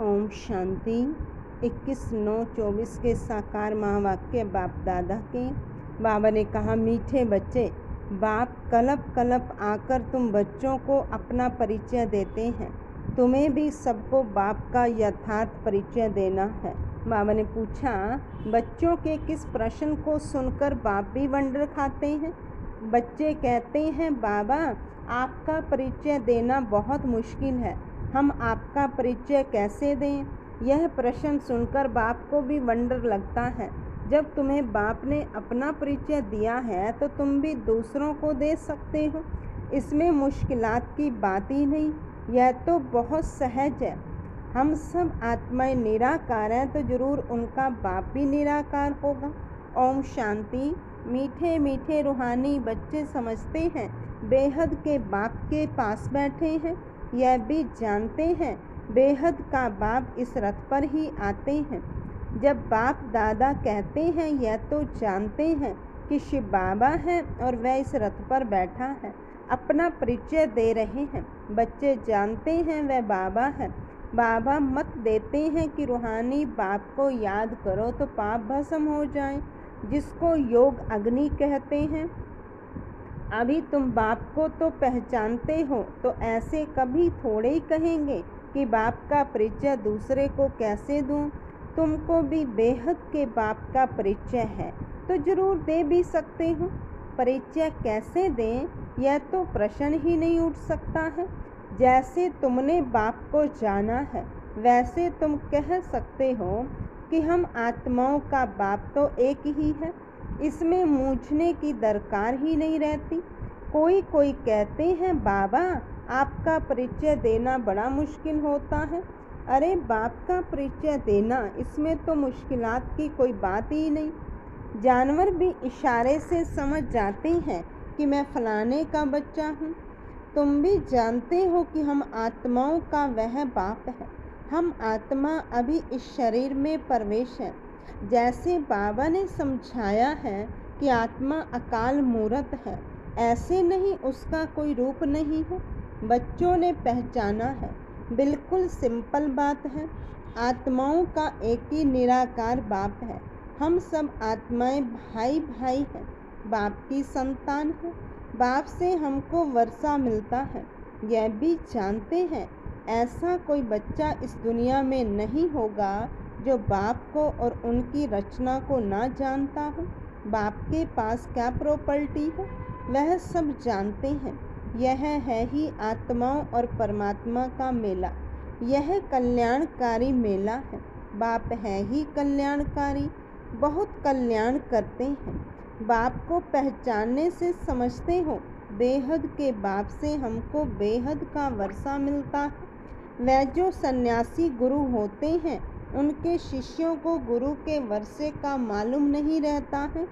ओम शांति। 21/9/24 के साकार महावाक्य बाप दादा के। बाबा ने कहा, मीठे बच्चे, बाप कलप कलप आकर तुम बच्चों को अपना परिचय देते हैं। तुम्हें भी सबको बाप का यथार्थ परिचय देना है। बाबा ने पूछा, बच्चों के किस प्रश्न को सुनकर बाप भी वंडर खाते हैं। बच्चे कहते हैं, बाबा आपका परिचय देना बहुत मुश्किल है, हम आपका परिचय कैसे दें। यह प्रश्न सुनकर बाप को भी वंडर लगता है। जब तुम्हें बाप ने अपना परिचय दिया है तो तुम भी दूसरों को दे सकते हो। इसमें मुश्किलात की बात ही नहीं, यह तो बहुत सहज है। हम सब आत्माएं निराकार हैं तो जरूर उनका बाप भी निराकार होगा। ओम शांति। मीठे मीठे रूहानी बच्चे समझते हैं बेहद के बाप के पास बैठे हैं। यह भी जानते हैं बेहद का बाप इस रथ पर ही आते हैं। जब बाप दादा कहते हैं, यह तो जानते हैं कि शिव बाबा है और वह इस रथ पर बैठा है, अपना परिचय दे रहे हैं। बच्चे जानते हैं वह बाबा है। बाबा मत देते हैं कि रूहानी बाप को याद करो तो पाप भस्म हो जाए, जिसको योग अग्नि कहते हैं। अभी तुम बाप को तो पहचानते हो, तो ऐसे कभी थोड़े ही कहेंगे कि बाप का परिचय दूसरे को कैसे दूं। तुमको भी बेहद के बाप का परिचय है तो जरूर दे भी सकते हो। परिचय कैसे दें, यह तो प्रश्न ही नहीं उठ सकता है। जैसे तुमने बाप को जाना है, वैसे तुम कह सकते हो कि हम आत्माओं का बाप तो एक ही है। इसमें मूझने की दरकार ही नहीं रहती। कोई कहते हैं, बाबा आपका परिचय देना बड़ा मुश्किल होता है। अरे बाप का परिचय देना, इसमें तो मुश्किलात की कोई बात ही नहीं। जानवर भी इशारे से समझ जाते हैं कि मैं फलाने का बच्चा हूँ। तुम भी जानते हो कि हम आत्माओं का वह बाप है। हम आत्मा अभी इस शरीर में प्रवेश है। जैसे बाबा ने समझाया है कि आत्मा अकाल मूर्त है, ऐसे नहीं उसका कोई रूप नहीं है। बच्चों ने पहचाना है, बिल्कुल सिंपल बात है। आत्माओं का एक ही निराकार बाप है। हम सब आत्माएं भाई भाई हैं, बाप की संतान है। बाप से हमको वर्षा मिलता है। यह भी जानते हैं ऐसा कोई बच्चा इस दुनिया में नहीं होगा जो बाप को और उनकी रचना को ना जानता हो। बाप के पास क्या प्रॉपर्टी है, वह सब जानते हैं। यह है ही आत्माओं और परमात्मा का मेला। यह कल्याणकारी मेला है। बाप है ही कल्याणकारी, बहुत कल्याण करते हैं। बाप को पहचानने से समझते हो, बेहद के बाप से हमको बेहद का वर्षा मिलता है। वह जो सन्यासी गुरु होते हैं, उनके शिष्यों को गुरु के वर्षे का मालूम नहीं रहता है।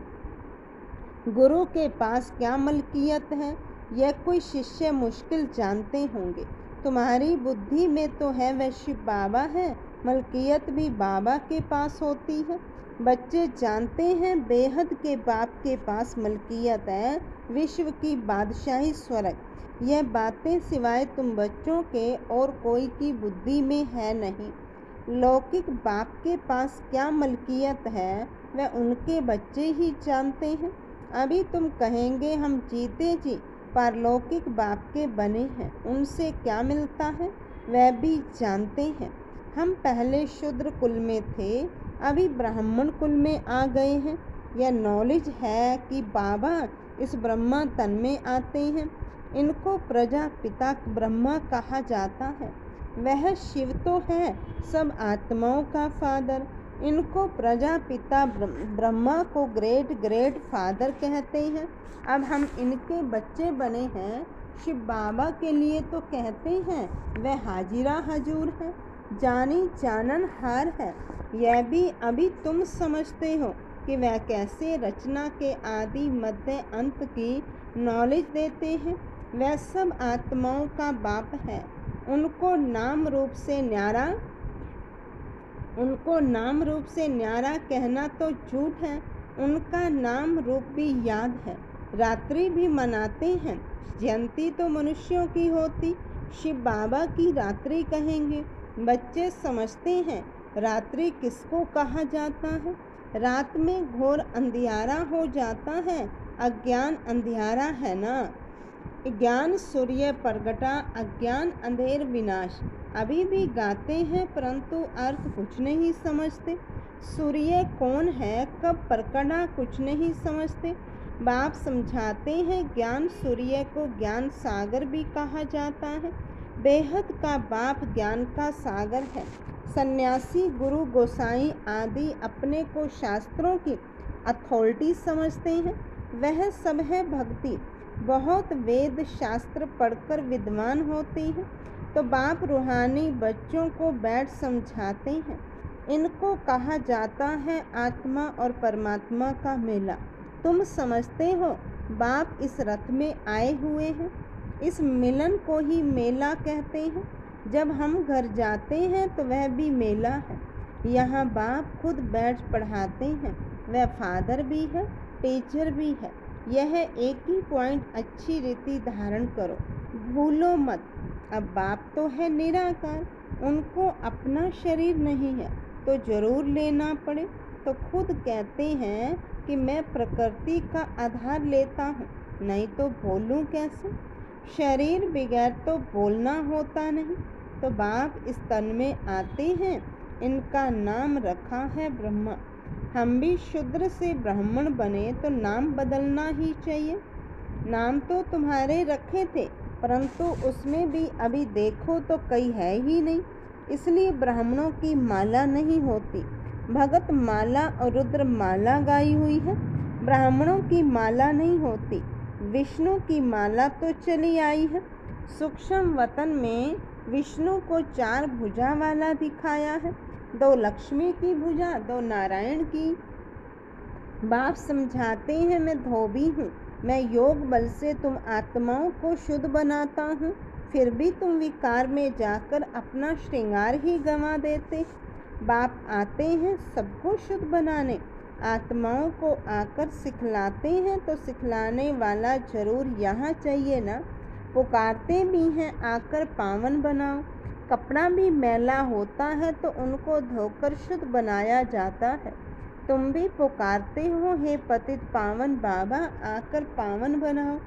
गुरु के पास क्या मलकियत है, यह कोई शिष्य मुश्किल जानते होंगे। तुम्हारी बुद्धि में तो है वह शिव बाबा है, मलकियत भी बाबा के पास होती है। बच्चे जानते हैं बेहद के बाप के पास मलकियत है, विश्व की बादशाही स्वर्ग। यह बातें सिवाय तुम बच्चों के और कोई की बुद्धि में है नहीं। लौकिक बाप के पास क्या मलकियत है, वह उनके बच्चे ही जानते हैं। अभी तुम कहेंगे, हम जीते जी पारलौकिक बाप के बने हैं, उनसे क्या मिलता है, वह भी जानते हैं। हम पहले शूद्र कुल में थे, अभी ब्राह्मण कुल में आ गए हैं। यह नॉलेज है कि बाबा इस ब्रह्मा तन में आते हैं। इनको प्रजापिता ब्रह्मा कहा जाता है। वह शिव तो है सब आत्माओं का फादर। इनको प्रजापिता ब्रह्मा को ग्रेट फादर कहते हैं। अब हम इनके बच्चे बने हैं। शिव बाबा के लिए तो कहते हैं वह हाजिरा हजूर है, जानी जानन हार है। यह भी अभी तुम समझते हो कि वह कैसे रचना के आदि मध्य अंत की नॉलेज देते हैं। वह सब आत्माओं का बाप है। उनको नाम रूप से न्यारा कहना तो झूठ है। उनका नाम रूप भी याद है। रात्रि भी मनाते हैं। जयंती तो मनुष्यों की होती, शिव बाबा की रात्रि कहेंगे। बच्चे समझते हैं रात्रि किसको कहा जाता है। रात में घोर अंधियारा हो जाता है, अज्ञान अंधियारा है ना। ज्ञान सूर्य प्रगटा, अज्ञान अंधेर विनाश। अभी भी गाते हैं परंतु अर्थ कुछ नहीं समझते। सूर्य कौन है, कब प्रकटा, कुछ नहीं समझते। बाप समझाते हैं ज्ञान सूर्य को ज्ञान सागर भी कहा जाता है। बेहद का बाप ज्ञान का सागर है। सन्यासी, गुरु, गोसाई आदि अपने को शास्त्रों की अथॉरिटी समझते हैं। वह सब है भक्ति। बहुत वेद शास्त्र पढ़कर विद्वान होते हैं तो बाप रूहानी बच्चों को बैठ समझाते हैं। इनको कहा जाता है आत्मा और परमात्मा का मेला। तुम समझते हो बाप इस रथ में आए हुए हैं। इस मिलन को ही मेला कहते हैं। जब हम घर जाते हैं तो वह भी मेला है। यहाँ बाप खुद बैठ पढ़ाते हैं। वह फादर भी है, टीचर भी है। यह एक ही पॉइंट अच्छी रीति धारण करो, भूलो मत। अब बाप तो है निराकार, उनको अपना शरीर नहीं है तो जरूर लेना पड़े तो खुद कहते हैं कि मैं प्रकृति का आधार लेता हूँ, नहीं तो बोलूँ कैसे। शरीर बगैर तो बोलना होता नहीं। तो बाप इस तन में आते हैं। इनका नाम रखा है ब्रह्मा। हम भी शूद्र से ब्राह्मण बने तो नाम बदलना ही चाहिए। नाम तो तुम्हारे रखे थे परंतु उसमें भी अभी देखो तो कई है ही नहीं, इसलिए ब्राह्मणों की माला नहीं होती। भगत माला और रुद्र माला गाई हुई है, ब्राह्मणों की माला नहीं होती। विष्णु की माला तो चली आई है। सूक्ष्म वतन में विष्णु को 4 भुजा वाला दिखाया है, 2 लक्ष्मी की भुजा, 2 नारायण की। बाप समझाते हैं मैं धोबी हूँ, मैं योग बल से तुम आत्माओं को शुद्ध बनाता हूँ, फिर भी तुम विकार में जाकर अपना श्रृंगार ही गंवा देते। बाप आते हैं सबको शुद्ध बनाने, आत्माओं को आकर सिखलाते हैं तो सिखलाने वाला जरूर यहाँ चाहिए ना। पुकारते भी हैं आकर पावन बनाओ। कपड़ा भी मैला होता है तो उनको धोकर शुद्ध बनाया जाता है। तुम भी पुकारते हो हे पतित पावन बाबा, आकर पावन बनाओ।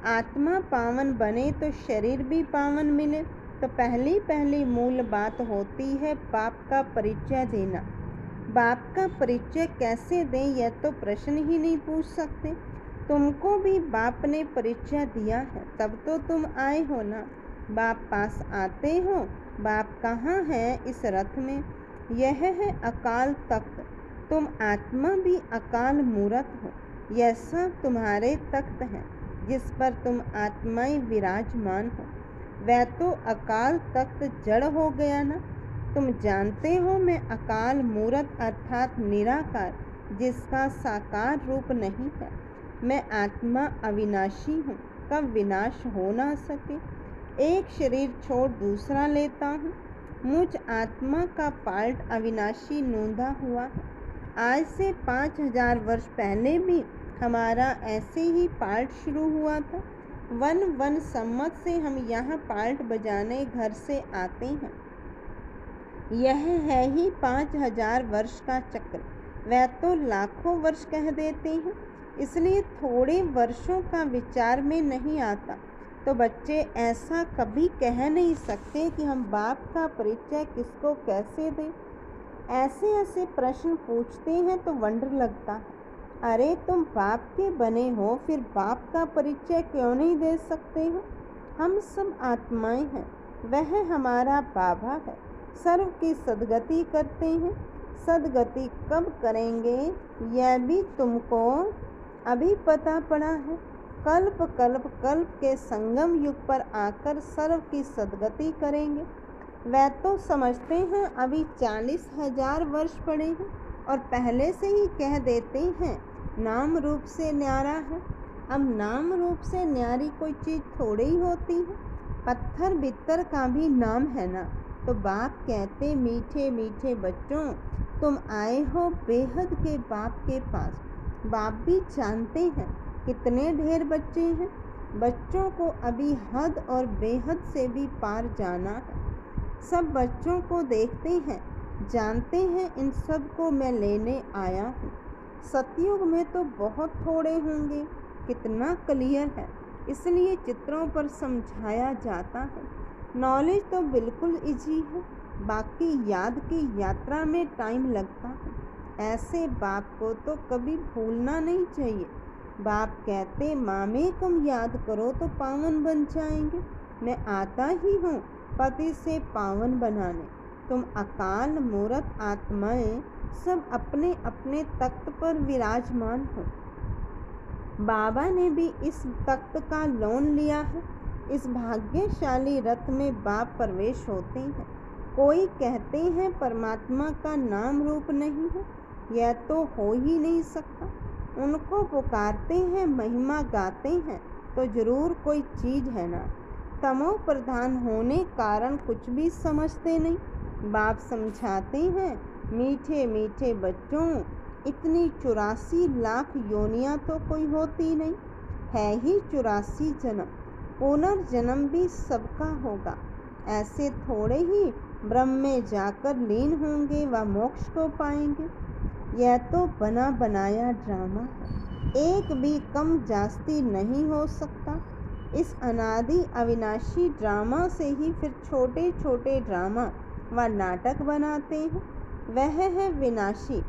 आत्मा पावन बने तो शरीर भी पावन मिले। तो पहली मूल बात होती है बाप का परिचय देना। बाप का परिचय कैसे दें यह तो प्रश्न ही नहीं पूछ सकते। तुमको भी बाप ने परिचय दिया है तब तो तुम आए हो ना। बाप पास आते हो। बाप कहाँ है इस रथ में? यह है अकाल तख्त। तुम आत्मा भी अकाल मूरत हो। यह सब तुम्हारे तख्त हैं जिस पर तुम आत्माएं विराजमान हो। वह तो अकाल तख्त जड़ हो गया ना। तुम जानते हो मैं अकाल मूरत अर्थात निराकार, जिसका साकार रूप नहीं है। मैं आत्मा अविनाशी हूँ, कब विनाश हो ना सके। एक शरीर छोड़ दूसरा लेता हूँ। मुझ आत्मा का पार्ट अविनाशी नूंदा हुआ है। आज से 5000 वर्ष पहले भी हमारा ऐसे ही पार्ट शुरू हुआ था। 1 सम्मत से हम यहाँ पार्ट बजाने घर से आते हैं। यह है ही 5000 वर्ष का चक्र। वह तो लाखों वर्ष कह देते हैं, इसलिए थोड़े वर्षों का विचार में नहीं आता। तो बच्चे ऐसा कभी कह नहीं सकते कि हम बाप का परिचय किसको कैसे दें। ऐसे प्रश्न पूछते हैं तो वंडर लगता है। अरे तुम बाप के बने हो, फिर बाप का परिचय क्यों नहीं दे सकते हो? हम सब आत्माएं हैं, वह हमारा बाबा है। सर्व की सदगति करते हैं। सदगति कब करेंगे यह भी तुमको अभी पता पड़ा है। कल्प के संगम युग पर आकर सर्व की सदगति करेंगे। वह तो समझते हैं अभी 40,000 वर्ष पड़े हैं और पहले से ही कह देते हैं नाम रूप से न्यारा है। अब नाम रूप से न्यारी कोई चीज़ थोड़ी ही होती है। पत्थर बित्तर का भी नाम है ना। तो बाप कहते मीठे मीठे बच्चों, तुम आए हो बेहद के बाप के पास। बाप भी जानते हैं कितने ढेर बच्चे हैं। बच्चों को अभी हद और बेहद से भी पार जाना है। सब बच्चों को देखते हैं, जानते हैं इन सब को मैं लेने आया हूँ। सतयुग में तो बहुत थोड़े होंगे, कितना क्लियर है, इसलिए चित्रों पर समझाया जाता है। नॉलेज तो बिल्कुल इजी है, बाकी याद की यात्रा में टाइम लगता है। ऐसे बाप को तो कभी भूलना नहीं चाहिए। बाप कहते मामे कम याद करो तो पावन बन जाएंगे। मैं आता ही हूँ पति से पावन बनाने। तुम अकाल मूरत आत्माएं सब अपने अपने तख्त पर विराजमान हो। बाबा ने भी इस तख्त का लोन लिया है। इस भाग्यशाली रथ में बाप प्रवेश होते हैं। कोई कहते हैं परमात्मा का नाम रूप नहीं है, यह तो हो ही नहीं सकता। उनको पुकारते हैं, महिमा गाते हैं, तो जरूर कोई चीज़ है ना। तमो प्रधान होने कारण कुछ भी समझते नहीं। बाप समझाते हैं, मीठे मीठे बच्चों, इतनी 84 लाख योनियाँ तो कोई होती नहीं, है ही 84 जन्म। पुनर्जन्म भी सबका होगा। ऐसे थोड़े ही ब्रह्म में जाकर लीन होंगे व मोक्ष को पाएंगे। यह तो बना बनाया ड्रामा है, एक भी कम जास्ती नहीं हो सकता। इस अनादि अविनाशी ड्रामा से ही फिर छोटे छोटे ड्रामा व नाटक बनाते हैं। वह है विनाशी।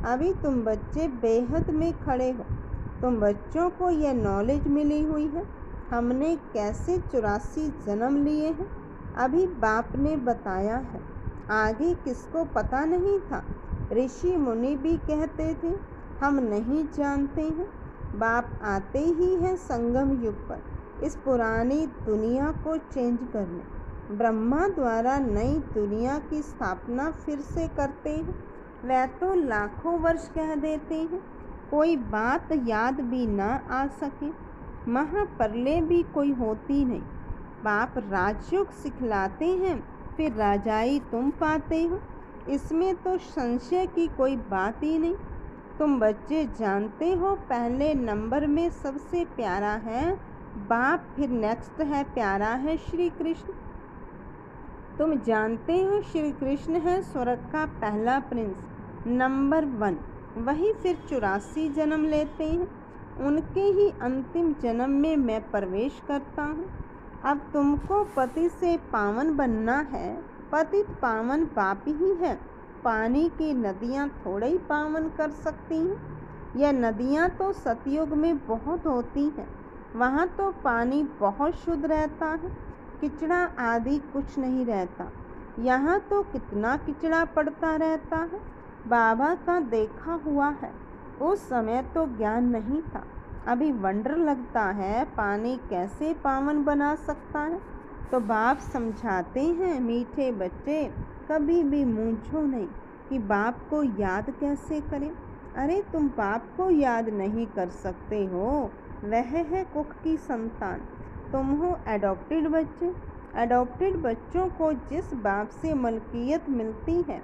अभी तुम बच्चे बेहद में खड़े हो। तुम बच्चों को यह नॉलेज मिली हुई है, हमने कैसे 84 जन्म लिए हैं, अभी बाप ने बताया है। आगे किसको पता नहीं था। ऋषि मुनि भी कहते थे हम नहीं जानते हैं। बाप आते ही हैं संगम युग पर, इस पुरानी दुनिया को चेंज करने। ब्रह्मा द्वारा नई दुनिया की स्थापना फिर से करते हैं। वह तो लाखों वर्ष कह देते हैं, कोई बात याद भी ना आ सके। महाप्रलय भी कोई होती नहीं। बाप राजयोग सिखलाते हैं, फिर राजाई तुम पाते हो। इसमें तो संशय की कोई बात ही नहीं। तुम बच्चे जानते हो पहले नंबर में सबसे प्यारा है बाप, फिर नेक्स्ट है प्यारा है श्री कृष्ण। तुम जानते हो श्री कृष्ण है स्वर्ग का पहला प्रिंस, नंबर 1। वही फिर 84 जन्म लेते हैं। उनके ही अंतिम जन्म में मैं प्रवेश करता हूँ। अब तुमको पति से पावन बनना है। पतित पावन बाप ही है। पानी की नदियाँ थोड़े ही पावन कर सकती हैं। यह नदियाँ तो सतयुग में बहुत होती हैं, वहाँ तो पानी बहुत शुद्ध रहता है, किचड़ा आदि कुछ नहीं रहता। यहाँ तो कितना किचड़ा पड़ता रहता है। बाबा का देखा हुआ है, उस समय तो ज्ञान नहीं था। अभी वंडर लगता है पानी कैसे पावन बना सकता है। तो बाप समझाते हैं, मीठे बच्चे कभी भी मूंझो नहीं कि बाप को याद कैसे करें। अरे तुम बाप को याद नहीं कर सकते हो, वह है कुख की संतान, तुम हो एडॉप्टेड बच्चे। एडॉप्टेड बच्चों को जिस बाप से मलकियत मिलती है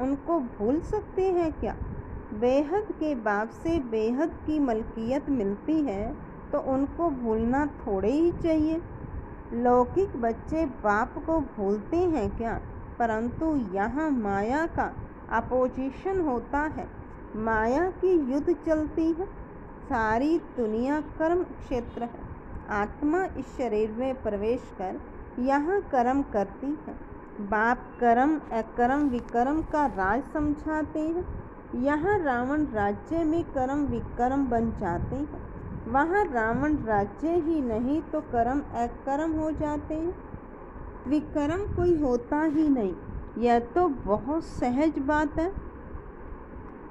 उनको भूल सकते हैं क्या। बेहद के बाप से बेहद की मलकियत मिलती है तो उनको भूलना थोड़े ही चाहिए। लौकिक बच्चे बाप को भूलते हैं क्या, परंतु यहाँ माया का अपोजिशन होता है, माया की युद्ध चलती है। सारी दुनिया कर्म क्षेत्र है। आत्मा इस शरीर में प्रवेश कर यहाँ कर्म करती है। बाप कर्म अकर्म विकर्म का राज समझाते हैं। यहाँ रावण राज्य में कर्म विकर्म बन जाते हैं, वहाँ रावण राज्य ही नहीं तो कर्म अकर्म हो जाते हैं। विकर्म कोई होता ही नहीं, यह तो बहुत सहज बात है।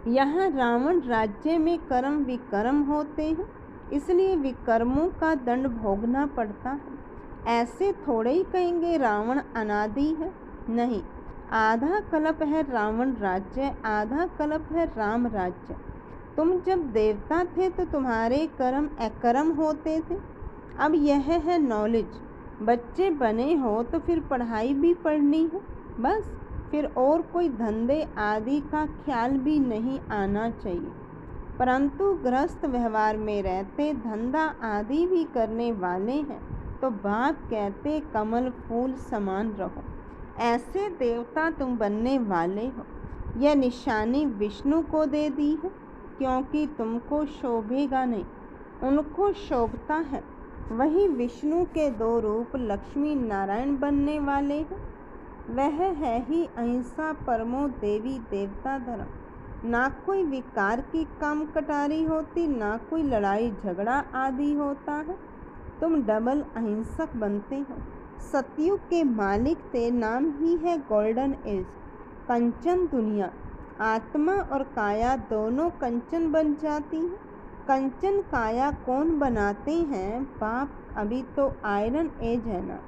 यहाँ रावण राज्य में कर्म विकर्म होते हैं, इसलिए विकर्मों का दंड भोगना पड़ता है। ऐसे थोड़े ही कहेंगे रावण अनादि है, नहीं। आधा कल्प है रावण राज्य, आधा कल्प है राम राज्य। तुम जब देवता थे तो तुम्हारे कर्म अकर्म होते थे। अब यह है नॉलेज। बच्चे बने हो तो फिर पढ़ाई भी पढ़नी है, बस। फिर और कोई धंधे आदि का ख्याल भी नहीं आना चाहिए। परंतु गृहस्थ व्यवहार में रहते धंधा आदि भी करने वाले हैं तो बाप कहते कमल फूल समान रहो। ऐसे देवता तुम बनने वाले हो। यह निशानी विष्णु को दे दी है, क्योंकि तुमको शोभेगा नहीं, उनको शोभता है। वही विष्णु के 2 रूप लक्ष्मी नारायण बनने वाले हैं। वह है ही अहिंसा परमो देवी देवता धर्म। ना कोई विकार की काम कटारी होती, ना कोई लड़ाई झगड़ा आदि होता है। तुम डबल अहिंसक बनते हो। सतयुग के मालिक थे, नाम ही है गोल्डन एज, कंचन दुनिया। आत्मा और काया दोनों कंचन बन जाती हैं। कंचन काया कौन बनाते हैं? बाप, अभी तो आयरन एज है ना।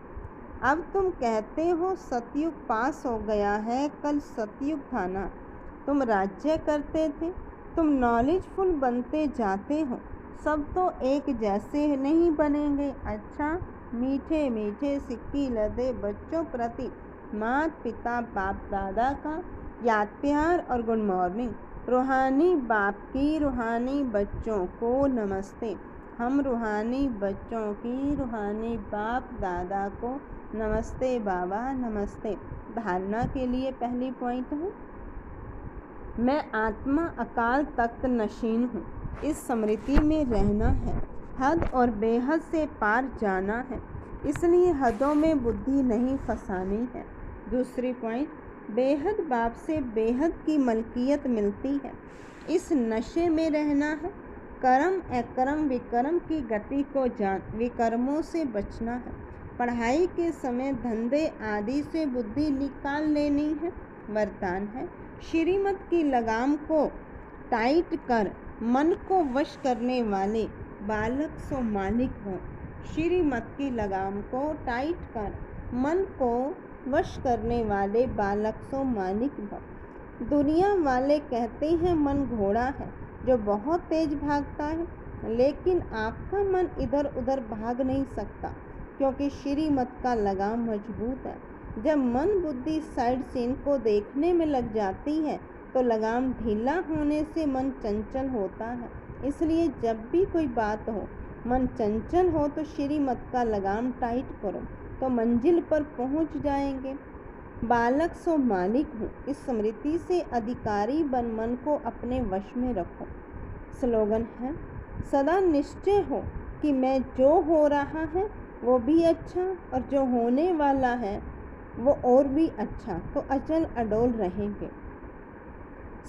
अब तुम कहते हो सतयुग पास हो गया है, कल सतयुग था ना। तुम राज्य करते थे, तुम नॉलेजफुल बनते जाते हो। सब तो एक जैसे नहीं बनेंगे। अच्छा, मीठे मीठे सिक्की लदे बच्चों प्रति माता पिता बाप दादा का याद प्यार और गुड मॉर्निंग। रूहानी बाप की रूहानी बच्चों को नमस्ते। हम रूहानी बच्चों की रूहानी बाप दादा को नमस्ते बाबा, नमस्ते। धारणा के लिए पहली पॉइंट है, मैं आत्मा अकाल तख्त नशीन हूँ। इस स्मृति में रहना है, हद और बेहद से पार जाना है, इसलिए हदों में बुद्धि नहीं फंसानी है। दूसरी पॉइंट, बेहद बाप से बेहद की मलकियत मिलती है, इस नशे में रहना है। कर्म अकर्म विकर्म की गति को जान, विकर्मों से बचना है। पढ़ाई के समय धंधे आदि से बुद्धि निकाल लेनी है। वरदान है, श्रीमत की लगाम को टाइट कर मन को वश करने वाले बालक सो मालिक हो। श्रीमत की लगाम को टाइट कर मन को वश करने वाले बालक सो मालिक हो। दुनिया वाले कहते हैं मन घोड़ा है जो बहुत तेज भागता है, लेकिन आपका मन इधर उधर भाग नहीं सकता, क्योंकि श्रीमत का लगाम मजबूत है। जब मन बुद्धि साइड सीन को देखने में लग जाती है तो लगाम ढीला होने से मन चंचल होता है। इसलिए जब भी कोई बात हो, मन चंचल हो तो श्रीमत का लगाम टाइट करो, तो मंजिल पर पहुंच जाएंगे। बालक सो मालिक हूँ, इस स्मृति से अधिकारी बन मन को अपने वश में रखो। स्लोगन है, सदा निश्चय हो कि मैं जो हो रहा है वो भी अच्छा और जो होने वाला है वो और भी अच्छा, तो अचल अडोल रहेंगे।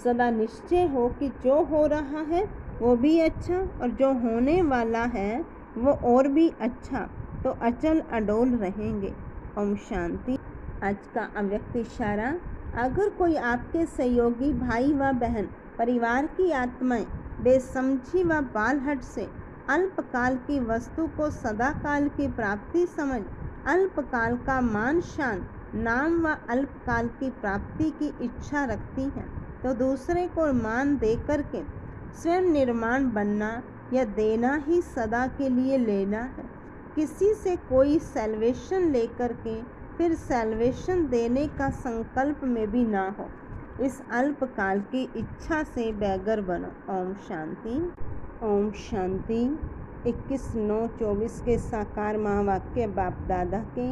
सदा निश्चय हो कि जो हो रहा है वो भी अच्छा और जो होने वाला है वो और भी अच्छा, तो अचल अडोल रहेंगे। ओम शांति। आज का अव्यक्त इशारा, अगर कोई आपके सहयोगी भाई व बहन, परिवार की आत्माएं बेसमझी व बालहट से अल्पकाल की वस्तु को सदाकाल की प्राप्ति समझ अल्पकाल का मान शान नाम व अल्पकाल की प्राप्ति की इच्छा रखती है, तो दूसरे को मान दे करके स्वयं निर्माण बनना या देना ही सदा के लिए लेना है। किसी से कोई सैल्वेशन लेकर के फिर सैल्वेशन देने का संकल्प में भी ना हो। इस अल्पकाल की इच्छा से बैगर बनो। ओम शांति। ओम शांति। 21/9/24 के साकार महावाक्य बाप दादा के।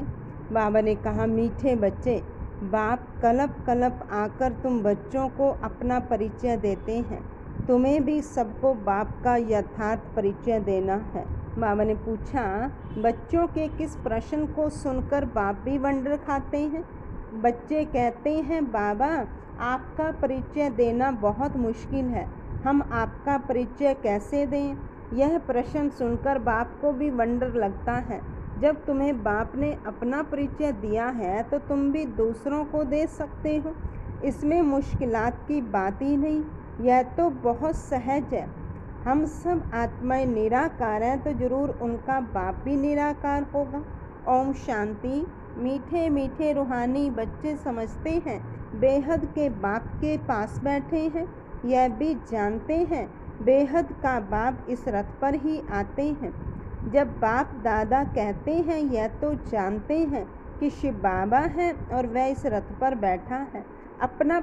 बाबा ने कहा, मीठे बच्चे, बाप कलप कलप आकर तुम बच्चों को अपना परिचय देते हैं। तुम्हें भी सबको बाप का यथार्थ परिचय देना है। बाबा ने पूछा, बच्चों के किस प्रश्न को सुनकर बाप भी वंडर खाते हैं? बच्चे कहते हैं, बाबा आपका परिचय देना बहुत मुश्किल है, हम आपका परिचय कैसे दें? यह प्रश्न सुनकर बाप को भी वंडर लगता है। जब तुम्हें बाप ने अपना परिचय दिया है तो तुम भी दूसरों को दे सकते हो, इसमें मुश्किलात की बात ही नहीं, यह तो बहुत सहज है। हम सब आत्माएं निराकार हैं तो जरूर उनका बाप भी निराकार होगा। ओम शांति। मीठे मीठे रूहानी बच्चे समझते हैं बेहद के बाप के पास बैठे हैं, यह भी जानते हैं बेहद का बाप इस रथ पर ही आते हैं। जब बाप दादा कहते हैं यह तो जानते हैं कि शिव बाबा है और वह इस रथ पर बैठा है। अपना